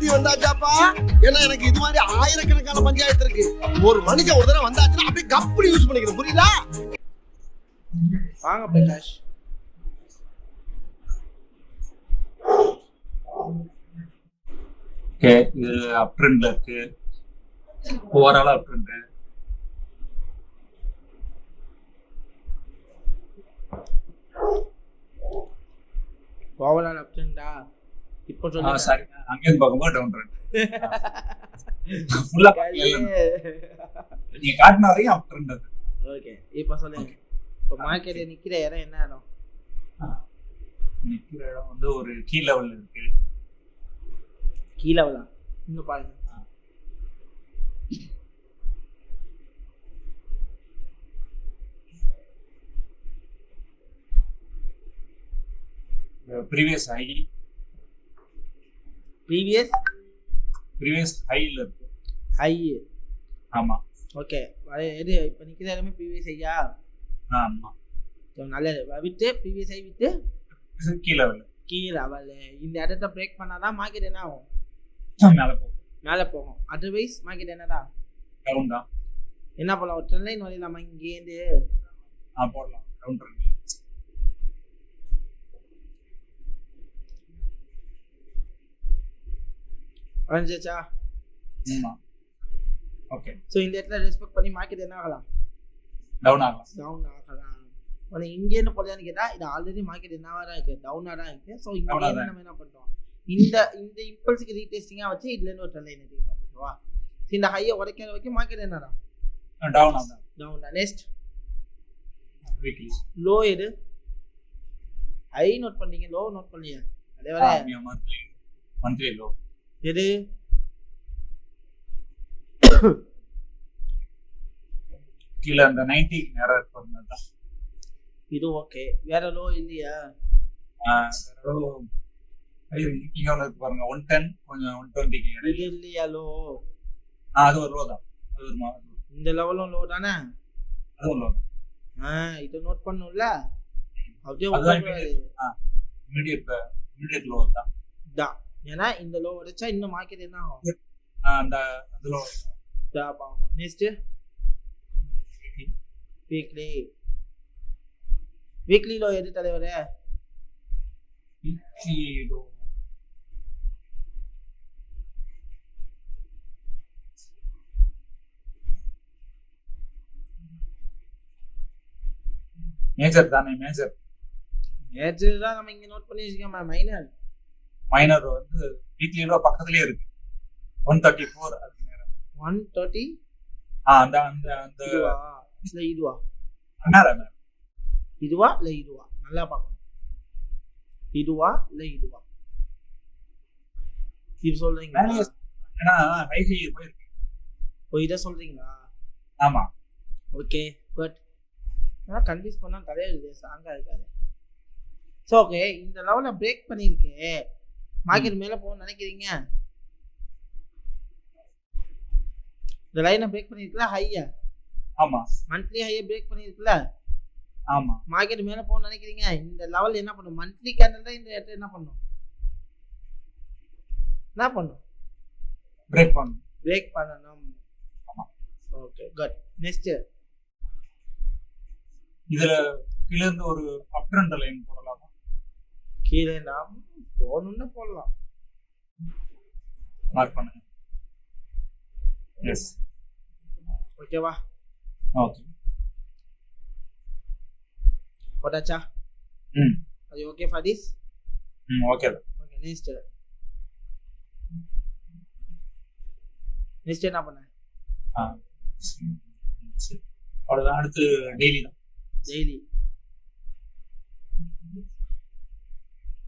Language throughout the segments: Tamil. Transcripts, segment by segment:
புத்தி வந்தாச்சாப்பா. ஏன்னா எனக்கு இது மாதிரி ஆயிரக்கணக்கான பஞ்சாயத்து இருக்கு. ஒரு மனுஷன் ஒரு தடவை வந்தாச்சுன்னா அப்படியே கப்படி யூஸ் பண்ணிக்கிறேன். புரியுதா? வாங்க பிரகாஷ். ஓகே, இது அப் ட்ரெண்ட்ல இருக்கு. ஓவராலா அப் ட்ரெண்ட். ஓவரால் அப் ட்ரெண்டா? இப்போ சொல்லுங்க. சாரி, அங்க இருந்து பார்க்கும்போது டவுன் ட்ரெண்ட். ஃபுல்லா நீங்க காட்டின வரையும் அப் ட்ரெண்ட் அது. ஓகே, இப்போ சொல்லுங்க. இப்போ மார்க்கெட்ல நிக்கிற இடம் என்ன இடம்? நிக்கிற இடம் வந்து ஒரு கீ லெவல்ல இருக்கு. கீ லெவலா? இன்னும் பாருங்க. ப்ரீவியஸ் ஹைல இருக்கு. ஹை. ஆமா. ஓகே, எது இப்போ நிக்கிற இடமே ப்ரீவியஸ் ஹையா? ஆமா. நல்லது. With previous high with key level. இந்த இடத்த பிரேக் பண்ணாதான் மார்க்கெட் என்ன ஆகும்? மேலே போகும். அதர்வைஸ் மார்க்கெட் என்னடா? டவுன் தான். என்ன பண்ணலாம்? ஒரு ட்ரெண்ட் லைன் வரையலாமா இங்கேருந்து? போடலாம். Down trend. வரைஞ்சாச்சா? ஆமா. ஓகே. ஸோ இந்த இடத்துல ரெஸ்பெக்ட் பண்ணி மார்க்கெட் என்ன ஆகலாம்? டவுன் ஆகலாம். இங்கேன்னு போடலான்னு கேட்டா இது ஆல்ரெடி மார்க்கெட் என்னவா தான் இருக்கு? டவுனா தான் இருக்கு. ஸோ இங்க நம்ம என்ன பண்றோம்? இந்த இம்பல்ஸுக்கு ரீடெஸ்டிங்கா வச்சு இதுல இருந்து ஒரு ட்ரெண்ட் லைன் எடுத்துக்கிட்டோம். ஓகேவா? இந்த ஹையை உடைக்கிற வரைக்கும் மார்க்கெட் என்னடா? டவுன் ஆகும். டவுன். நெக்ஸ்ட் வீக்லி லோ எது? ஹை நோட் பண்ணீங்க, லோ நோட் பண்ணீங்க. அதே வர மந்த்லி லோ எது? கீழ அந்த 90 நேரா இருக்குறதா. இது ஓகே. வேற லோ இல்லையா? இங்க ஒன்று இருக்கு பாருங்க, 110 கொஞ்சம் 120 இது இல்லையா லோ? அது ஒரு லோ தான். அது ஒரு இந்த லெவலும் லோ தானே? அது ஒரு லோ தான். இது நோட் பண்ணும்ல. அப்படியே இமிடியேட் லோ தான். ஏன்னா இந்த லோ உடைச்சா இன்னும் மார்க்கெட் என்ன ஆகும்? அந்த லோ டாப் ஆகும். நெக்ஸ்ட் வீக்லி லோ எது தலைவரே? வீக்லி லோ மேஜர் தானே? மேஜர் தான் நம்ம இங்க நோட் பண்ணி வச்சுக்கோமா. மைனர் வந்து வீக்லி லோ பக்கத்துலயே இருக்கு. 134. அது நேரா 130. அந்த அந்த அந்த இதுவா இல்ல இதுவா? இதுவா இல்ல இதுவா? நல்லா பார்க்கணும். இதுவா இல்ல இதுவா? இது சொல்றீங்க. ஏன்னா ஹை போயிருக்கு. இத சொல்றீங்களா? ஆமா. ஓகே பட் நான் கன்ஃபியூஸ் பண்ணா தலையில சாங்கா இருக்காது. சோ ஓகே, இந்த லெவல்ல பிரேக் பண்ணிருக்கு. மார்க்கெட் மேல போகணும்னு நினைக்கிறீங்க? இந்த லைனை பிரேக் பண்ணிருக்கல ஹையா? ஆமா. மந்த்லி ஹையை பிரேக் பண்ணிருக்கல? ஆமா. மார்க்கெட் மேல போகணும்னு நினைக்கிறீங்க? இந்த லெவல் என்ன பண்ணும்? மந்த்லி கேண்டல் தான் இந்த இடத்துல என்ன பண்ணும்? பிரேக் பண்ணணும். ஆமா. Okay good. நெக்ஸ்ட் இதுல கீழ இருந்து ஒரு அப் ட்ரெண்ட் லைன் போடலாமா? கீழே நாம் போகணும்னு போடலாம். மார்க் பண்ணுங்க. எஸ். ஓகேவா? ஓகே. போட்டாச்சா? அது okay for this? Okay. Okay next என்ன பண்ண? அவ்வளவுதான். அடுத்து டெய்லி தான். டெய்லி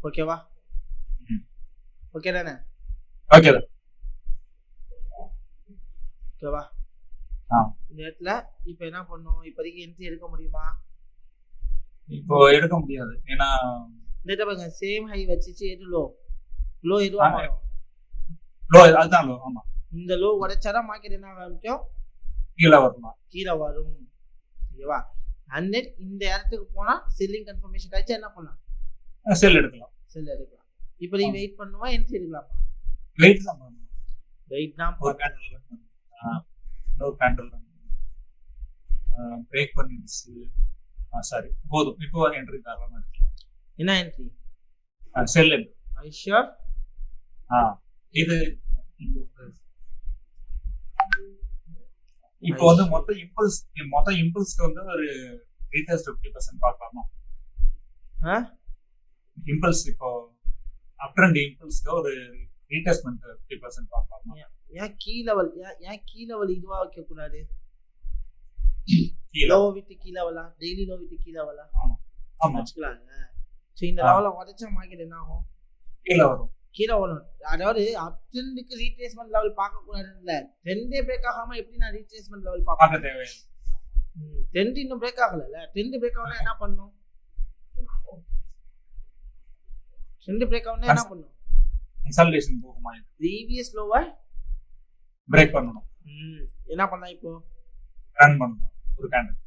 ஓகேவா? ஓகே தானே? ஓகே தான். ஓகேவா? இந்த இடத்துல இப்போ என்ன பண்ணும்? இப்போதைக்கு என்ட்ரி எடுக்க முடியுமா? இப்போ எடுக்க முடியாது. ஏன்னா இந்த இடத்துல பாருங்க, சேம் ஹை வச்சிச்சு. எது லோ எதுவா மாறும்? லோ அதுதான் லோ. ஆமா. இந்த லோ உடைச்சாதான் மார்க்கெட் என்ன ஆரம்பிக்கும்? கீழே வரும். ஓகேவா? அண்ட் இந்த இடத்துக்கு போனா செல்லிங் கன்ஃபர்மேஷன் கிடைச்சா என்ன பண்ணலாம்? செல் எடுக்கலாம். இப்போ நீ வெயிட் பண்ணுவா, என்ட்ரி எடுக்கலாமா? வெயிட் தான் பண்ணணும். வெயிட் தான் ஒரு கேண்டில் இன்னொரு கேண்டில் பிரேக் பண்ணிடுச்சு. சாரி, போதும். இப்போ என்ட்ரி தாராளமாக எடுக்கலாம். என்ன என்ட்ரி? செல் என்ட்ரி. ஐ ஷூர். இது இப்போ வந்து மொத்த இம்பல்ஸ்க்கு வந்து ஒரு ரீடெஸ்ட் 50% பார்க்கலாமா? இம்பல்ஸ் இப்போ அப் ட்ரெண்ட் இம்பல்ஸ்க்கு ஒரு ரீடெஸ்ட்மென்ட் 50% பார்க்கலாமா? ஏன் கீ லெவல் இதுவா வைக்க கூடாது? கீழ லோ விட்டு கீ லெவலா, டெய்லி லோ விட்டு கீ லெவலா? ஆமா வச்சுக்கலாம். சோ இந்த லெவல உடைச்சா மார்க்கெட் என்ன ஆகும்? கீழ வரும். அதாவது அப் ட்ரெண்டுக்கு ரீட்ரேஸ்மென்ட் லெவல் பார்க்க கூடாதுன்னு இல்ல, ட்ரெண்டே பிரேக் ஆகாம எப்படி நான் ரீட்ரேஸ்மென்ட் லெவல் பார்க்க தேவையில்லை. ட்ரெண்ட் இன்னும் பிரேக் ஆகல. ட்ரெண்ட் பிரேக் ஆகணும்னா என்ன பண்ணணும்? ட்ரெண்ட் பிரேக் ஆகணும்னா என்ன பண்ணணும்? கன்சாலிடேஷன் போகுமா? ப்ரீவியஸ் லோவை பிரேக் பண்ணணும். என்ன பண்ணலாம்? இப்போ ரன் பண்ணணும் ஒரு கேண்டில்.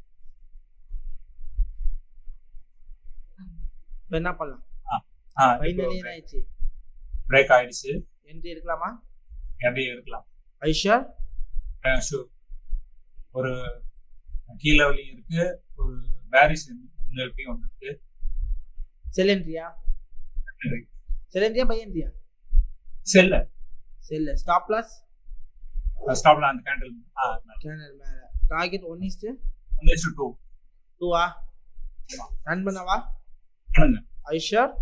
இப்போ என்ன பண்ணலாம்? ஃபைனலி என்ன ஆயிடுச்சு? பிரேக் ஆயிடுச்சு. என்ட்ரி எடுக்கலாமா? என்ட்ரி எடுக்கலாம். ஐ ஷூர். ஷூர். ஒரு கீ லெவலிங் இருக்கு, ஒரு பேரிஷ் என்ட்ரியும் வந்திருக்கு. செல் என்ட்ரியா? செல் என்ட்ரியா பை என்ட்ரியா? செல். ஸ்டாப் லாஸ் அந்த கேண்டில் மேல. டார்கெட் 1:2. 2 ரன் பண்ணவா? பண்ணுங்க. I sure.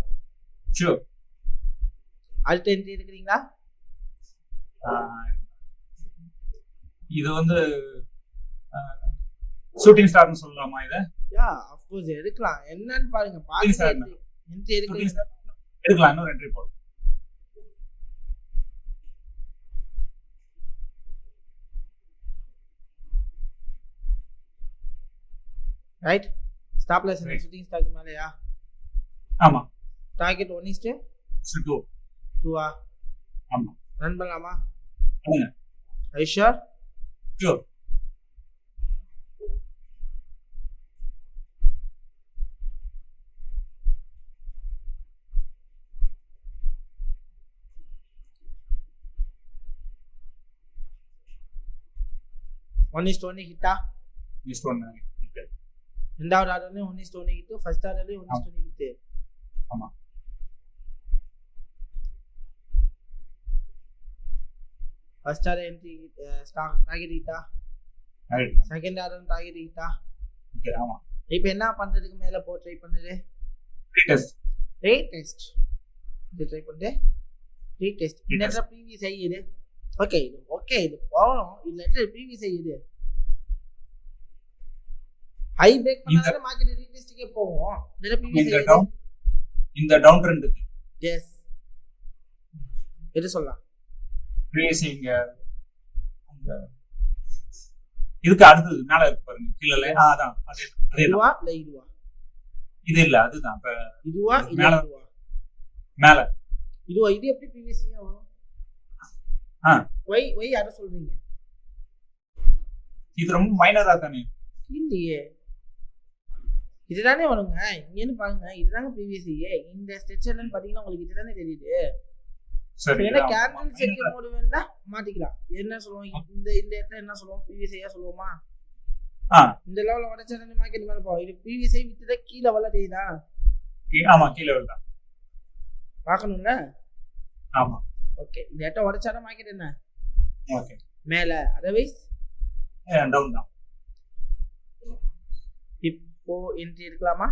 ஷூர். அடுத்த என்ட்ரி எடுக்கிறீங்களா? இது வந்து ஷூட்டிங் ஸ்டார்னு சொல்லலாமா இத? யா, ஆஃப் கோர்ஸ் எடுக்கலாம். என்னன்னு பாருங்க. பாருங்க என்ட்ரி எடுக்கிறீங்க. எடுக்கலாம். இன்னொரு என்ட்ரி போடு. ரைட். ஸ்டாப் லாஸ் என்ன ஷூட்டிங் ஸ்டார்க்கு மேலயா? ஆமா. டார்கெட் 1:2. 2 ஆமா. ரன் பண்ணலாமா? பண்ணுங்க. I sure. ஷூர். ஒன் ஹிட்டா? ரெண்டாவது ஆர்டர்லயும் 1:1 ஹிட், ஃபர்ஸ்ட் ஆர்டர்லயும் 1:1 ஹிட். ஆமா. First order entry stock target ஹிட்டா? செகண்ட் ஆர்டர் டார்கெட் ஹிட்டா? ஆமா. இப்போ என்ன பண்றதுக்கு மேல போ ட்ரை பண்ணுது? ரீடெஸ்ட். இது ட்ரை பண்ணு. ரீடெஸ்ட். இந்த ப்ரீவியஸ் ஹை இது. ஓகே இது போறோம். இல்ல ப்ரீவியஸ் ஹை இது. ஹை பிரேக் பண்ணாத மார்க்கெட் ரீடெஸ்ட்க்கே போவோம். இந்த ப்ரீவியஸ் ஹை இந்த டவுன் ட்ரெண்டுக்கு. எஸ். எது சொல்லலாம்? ப்ரீவியஸ் இங்க அந்த இதுக்கு அடுத்து மேல இருக்கு பாருங்க. கீழல அதான் இதுவா இல்ல இதுவா? இது இல்ல, அதுதான். இப்ப இதுவா இல்ல இதுவா? மேல இதுவா? இது எப்படி ப்ரீவியஸ் ஹை வரும்? வை அத சொல்றீங்க? இது ரொம்ப மைனரா தானே? இல்லையே, இதுதானே வருங்க. இங்கன்னு பாருங்க, இதுதாங்க ப்ரீவியஸ் ஹை. இந்த ஸ்ட்ரெச்சர்லன்னு பாத்தீங்கன்னா உங்களுக்கு இதுதானே தெரியுது. சரி, என்ன கேண்டில் செக் மோட் வேணா மாத்திக்கலாம். என்ன சொல்லுவோம்? இந்த இடத்துல என்ன சொல்லுவோம்? ப்ரீவியஸ் ஹையா சொல்லுவோமா? இந்த லெவல்ல உடைச்சா மார்க்கெட் மேல போகும். இது ப்ரீவியஸ் ஹை விட்டுட்டா கீழ லெவல்ல தெரியுதா? ஆமா, கீழ லெவல் தான் பார்க்கணும்ல. ஆமா. ஓகே, இந்த இடத்த உடைச்சாதான் மார்க்கெட் என்ன? ஓகே, மேல. அதர்வைஸ் டவுன் தான். இப்போ என்ட்ரி எடுக்கலாமா?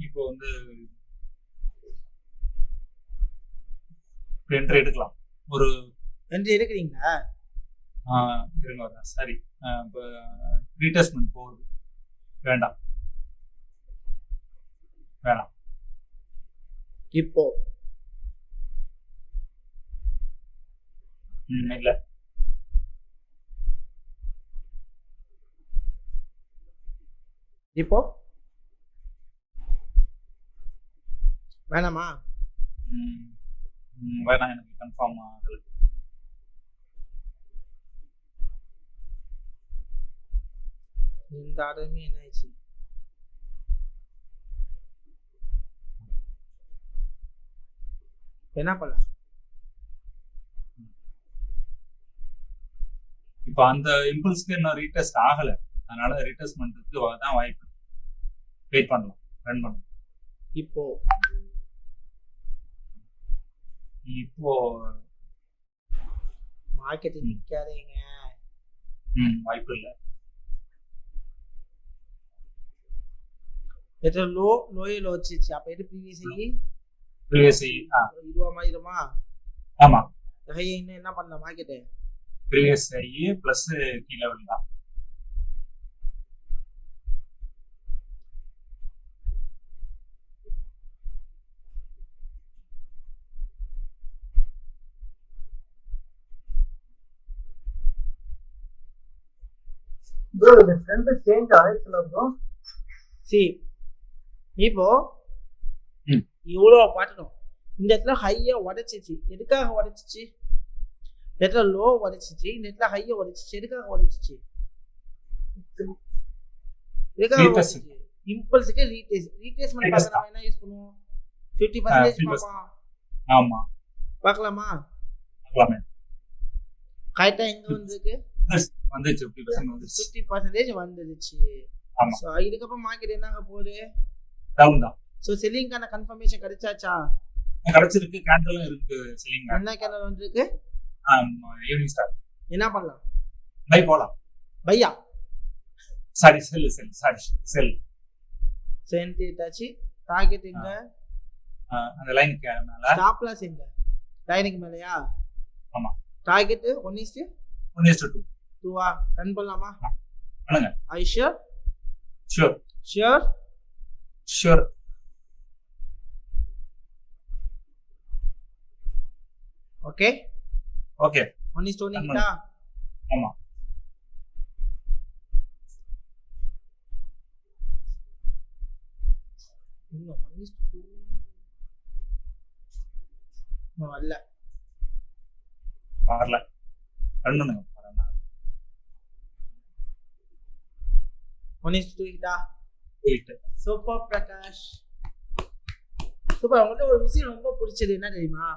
இப்போ வந்து என்ட்ரி எடுக்கலாம். ஒரு என்ட்ரி எடுக்கிறீங்களா? இருங்க, சரி. இப்போ ரீடெஸ்ட்மென்ட் போகுது. வேண்டாம். இப்போ இல்ல. இப்போ வேணாமா? வேணாம், எனக்கு கன்ஃபார்ம் ஆகல. இந்த ஆர்டருமே என்ன ஆயிடுச்சு? என்ன பண்ணலாம்? இப்போ அந்த இம்பல்ஸ்க்கு இன்னும் ரீடெஸ்ட் ஆகல, அதனால ரீடெஸ்ட் பண்றதுக்கு தான் வாய்ப்பு. வெயிட் பண்ணலாம், ரன் பண்ணலாம். இப்போ இப்போ மார்க்கெட் நிக்காதீங்க. வாய்ப்பு இல்லை. எத்தனை லோயே லோ வச்சிச்சு. அப்ப எது ப்ரீவியஸ் இதுவா மாறிடுமா? ஆமா, இன்னும் என்ன பண்ணலாம் market? Previous plus key level தான். bro the trend change ஆயிடுச்சுல bro. see இப்போ இவ்வளோ பாட்டணும். இந்த இடத்துல ஹையா உடைச்சிச்சு. எதுக்காக உடைச்சிச்சு? இந்த இடத்துல லோ உடைச்சிச்சு, இந்த இடத்துல ஹையா உடைச்சிச்சு. எதுக்காக உடைச்சிச்சு? எதுக்காக உடைச்சிச்சு? இம்பல்ஸுக்கு ரீட்ரேஸ்மெண்ட் பார்க்க நம்ம என்ன யூஸ் பண்ணுவோம்? 50% பார்ப்போம். ஆமா, பார்க்கலாமா? பார்க்கலாமே. கரெக்டா எங்க வந்திருக்கு? வந்துச்சு 50% வந்துச்சு. 50% வந்துருச்சு. ஆமா. சோ இதுக்கப்புறம் மார்க்கெட் என்னங்க போகுது? டவுன் தான். சோ செல்லிங்கான கன்ஃபர்மேஷன் கிடைச்சாச்சா? கிடைச்சிருக்கு, கேண்டலும் இருக்கு. செல்லிங் என்ன கேண்டல் வந்திருக்கு? Evening star. என்ன பண்ணலாம்? பை போலாம். பையா சாரி செல் சென்ட் ஏதாச்சு. டார்கெட் எங்க? அந்த லைனுக்கு மேல. ஸ்டாப் லாஸ் எங்க? லைனுக்கு மேலயா? ஆமா. டார்கெட் 1:2 2 ரன் பண்ணலாமா? பண்ணுங்க. Are you sure? Sure. Okay. 1:1 நிக்கா? ஆமா. இன்னும் 1:2 வரல. ரன் பண்ணுங்க. 1:2 கிட்டா? போயிட்டு. Super Prakash, super. உங்களுக்கு ஒரு விஷயம் ரொம்ப பிடிச்சது என்ன தெரியுமா?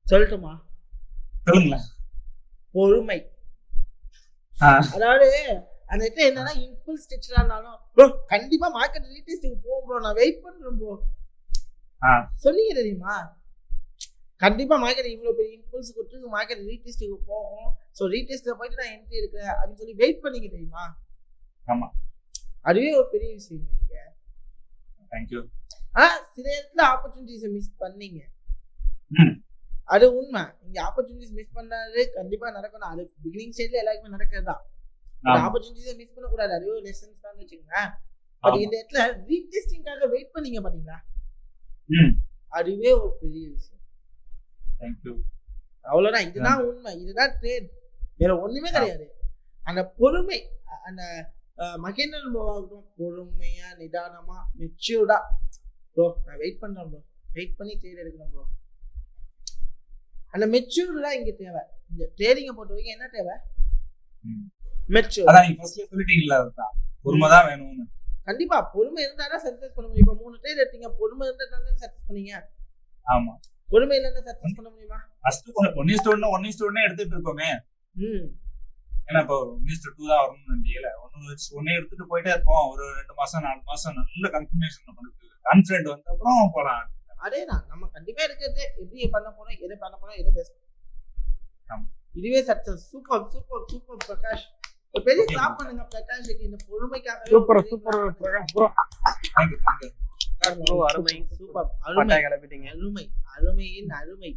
சொல்லட்டுமா? சொல்லுங்களேன். பொறுமை. அதாவது அந்த இடத்துல என்னன்னா இம்பல்ஸ் ஸ்ட்ரக்சரா இருந்தாலும் ப்ரோ கண்டிப்பா மார்க்கெட் ரீடெஸ்ட்டுக்கு போகும் ப்ரோ, நான் வெயிட் பண்றேன் ப்ரோ சொன்னீங்க தெரியுமா? கண்டிப்பா மார்க்கெட் இவ்வளவு பெரிய இம்பல்ஸ் கொடுத்து மார்க்கெட் ரீடெஸ்ட்டுக்கு போகும், ஸோ ரீடெஸ்ட்ல போயிட்டு நான் என்ட்ரி எடுக்கிறேன் அப்படின்னு சொல்லி வெயிட் பண்ணீங்க தெரியுமா? ஆமா, அதுவே ஒரு பெரிய விஷயம். நீங்க தேங்க்யூ. சில இடத்துல ஆப்பர்ச்சுனிட்டிஸை மிஸ் பண்ணீங்க, அது உண்மை. இங்க ஆப்பர்ச்சுனிட்டிஸ் மிஸ் பண்ணாது கண்டிப்பா நடக்கணும். அது பிகினிங் ஸ்டேஜ்ல எல்லாருக்குமே நடக்கிறது தான். ஆப்பர்ச்சுனிட்டிஸை மிஸ் பண்ணக்கூடாது, அதுவே ஒரு லெசன்ஸ் தான் வச்சுக்கோங்க. பட் இந்த இடத்துல ரீடெஸ்டிங்காக வெயிட் பண்ணீங்க பாத்தீங்களா, அதுவே ஒரு பெரிய விஷயம். தேங்க்யூ. அவ்வளவுதான், இதுதான் உண்மை, இதுதான் ட்ரேட், வேற ஒண்ணுமே கிடையாது. அந்த பொறுமை, அந்த மகேந்திரன் ஆகட்டும், பொறுமையா நிதானமா மெச்சூர்டா ப்ரோ நான் வெயிட் பண்றேன் ப்ரோ, வெயிட் பண்ணி ட்ரேட் எடுக்கிறேன் ப்ரோ. அந்த மெச்சூர் தான் இங்க தேவை. இந்த ட்ரேடிங்கை பொறுத்த வரைக்கும் என்ன தேவை? மெச்சூர். அதான் நீங்க ஃபர்ஸ்ட்ல சொல்லிட்டீங்கல, பொறுமை தான் வேணும்னு. கண்டிப்பா பொறுமை இருந்தா தான் சக்சஸ் பண்ண முடியும். இப்ப 3 ட்ரேட் எடுத்தீங்க, பொறுமை இருந்தா தான் சக்சஸ் பண்ணீங்க. ஆமா, பொறுமை இல்லைன்னா சக்சஸ் பண்ண முடியுமா? ஃபர்ஸ்ட் 1:1 எடுத்துட்டு இருக்கோமே. ஏன்னா இப்போ 1:2 தான் வரணும்னு இல்லையில, 1:1 எடுத்துட்டு போயிட்டே இருப்போம். ஒரு 2 மாசம் 4 மாசம் நல்ல கன்ஃபர்மேஷன் நம்மளுக்கு கான்ஃபிடென்ட் வந்த அப்புறம் போலாம். அதேதான் நம்ம கண்டிப்பா எடுக்கிறது, எப்படி பண்ண போறோம், எதை பண்ண போறோம், எதை பெஸ்ட். இதுவே success. Super super super Prakash. ஒரு பெரிய கிளாப் பண்ணுங்க பிரகாஷ்க்கு இந்த பொறுமைக்காக. Super Prakash bro. Thank you. அருமை, சூப்பர், அருமை கிளப்பிட்டீங்க. அருமை, அருமையின் அருமை.